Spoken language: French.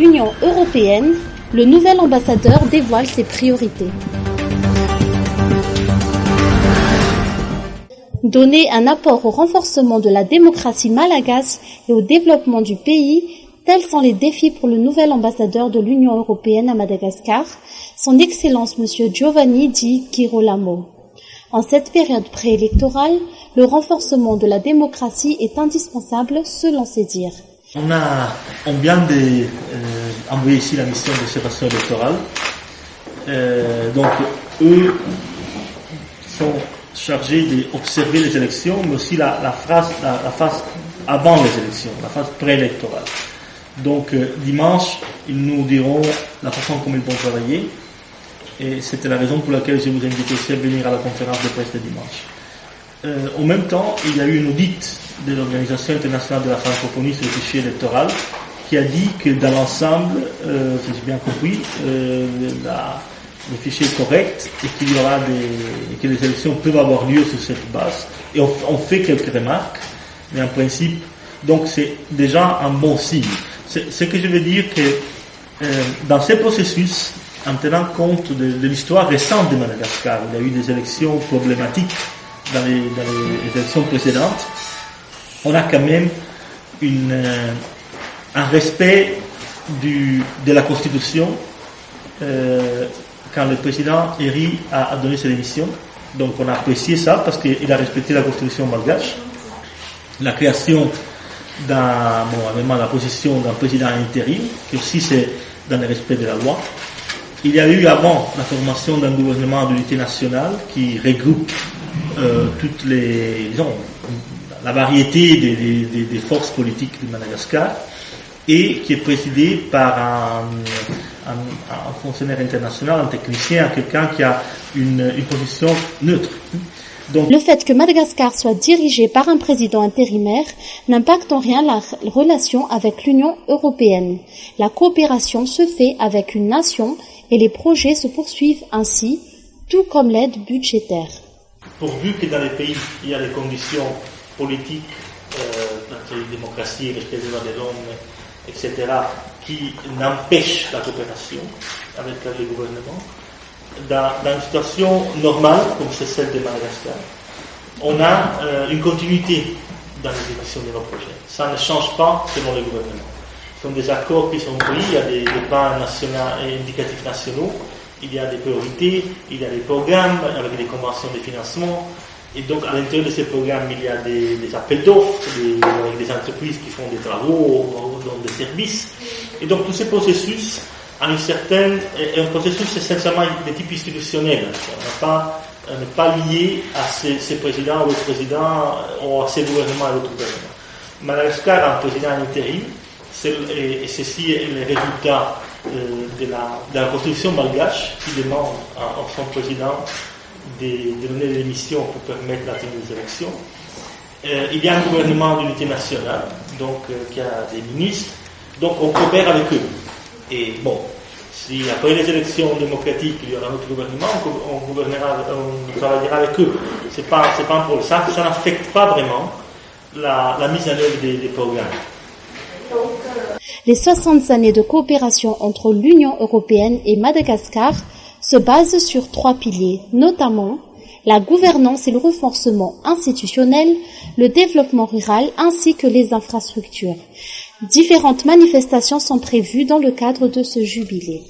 Union européenne, le nouvel ambassadeur dévoile ses priorités. Donner un apport au renforcement de la démocratie malagasy et au développement du pays, tels sont les défis pour le nouvel ambassadeur de l'Union européenne à Madagascar, son Excellence M. Giovanni Di Girolamo. En cette période préélectorale, le renforcement de la démocratie est indispensable selon ses dires. On vient d'envoyer ici la mission d'observation électorale. Donc, eux sont chargés d'observer les élections, mais aussi la phase avant les élections, la phase préélectorale. Donc, dimanche, ils nous diront la façon comme ils vont travailler. Et c'était la raison pour laquelle je vous invite aussi à venir à la conférence de presse de dimanche. En même temps, il y a eu une audit de l'Organisation internationale de la francophonie sur le fichier électoral qui a dit que dans l'ensemble, si j'ai bien compris, le fichier est correct et qu'il y aura que les élections peuvent avoir lieu sur cette base. Et on fait quelques remarques, mais en principe, donc c'est déjà un bon signe. Ce que je veux dire que dans ces processus, en tenant compte de l'histoire récente de Madagascar, il y a eu des élections problématiques dans les élections précédentes, on a quand même un respect de la Constitution quand le président Eri a donné sa démission. Donc on a apprécié ça parce qu'il a respecté la Constitution malgache. La création la position d'un président intérim, qui aussi c'est dans le respect de la loi. Il y a eu avant la formation d'un gouvernement d'unité nationale qui regroupe la variété des forces politiques de Madagascar et qui est présidé par un fonctionnaire international, un technicien, quelqu'un qui a une position neutre. Donc, le fait que Madagascar soit dirigé par un président intérimaire n'impacte en rien la relation avec l'Union européenne. La coopération se fait avec une nation et les projets se poursuivent ainsi, tout comme l'aide budgétaire. Pourvu que dans les pays, il y a des conditions politiques, la démocratie, respect des droits de l'homme, etc., qui n'empêchent la coopération avec les gouvernements, dans une situation normale, comme c'est celle de Madagascar, on a une continuité dans l'exécution de nos projets. Ça ne change pas selon les gouvernements. Ce sont des accords qui sont pris, il y a des plans indicatifs nationaux, il y a des priorités, il y a des programmes avec des conventions de financement, et donc à l'intérieur de ces programmes, il y a des appels d'offres, avec des entreprises qui font des travaux, dans des services, et donc tous ces processus un processus essentiellement de type institutionnel. On n'est pas lié à ces présidents ou aux présidents ou à ces gouvernements et autres gouvernements. Madagascar a un président intérim, et ceci est le résultat de la constitution malgache qui demande à son président de donner des missions pour permettre la tenue des élections. Il y a un gouvernement d'unité nationale, donc qui a des ministres, donc on coopère avec eux. Et bon, si après les élections démocratiques, il y aura un autre gouvernement, on travaillera avec eux. C'est pas un problème. Ça n'affecte pas vraiment la mise en œuvre des programmes. Les 60 années de coopération entre l'Union européenne et Madagascar se basent sur 3 piliers, notamment la gouvernance et le renforcement institutionnel, le développement rural ainsi que les infrastructures. Différentes manifestations sont prévues dans le cadre de ce jubilé.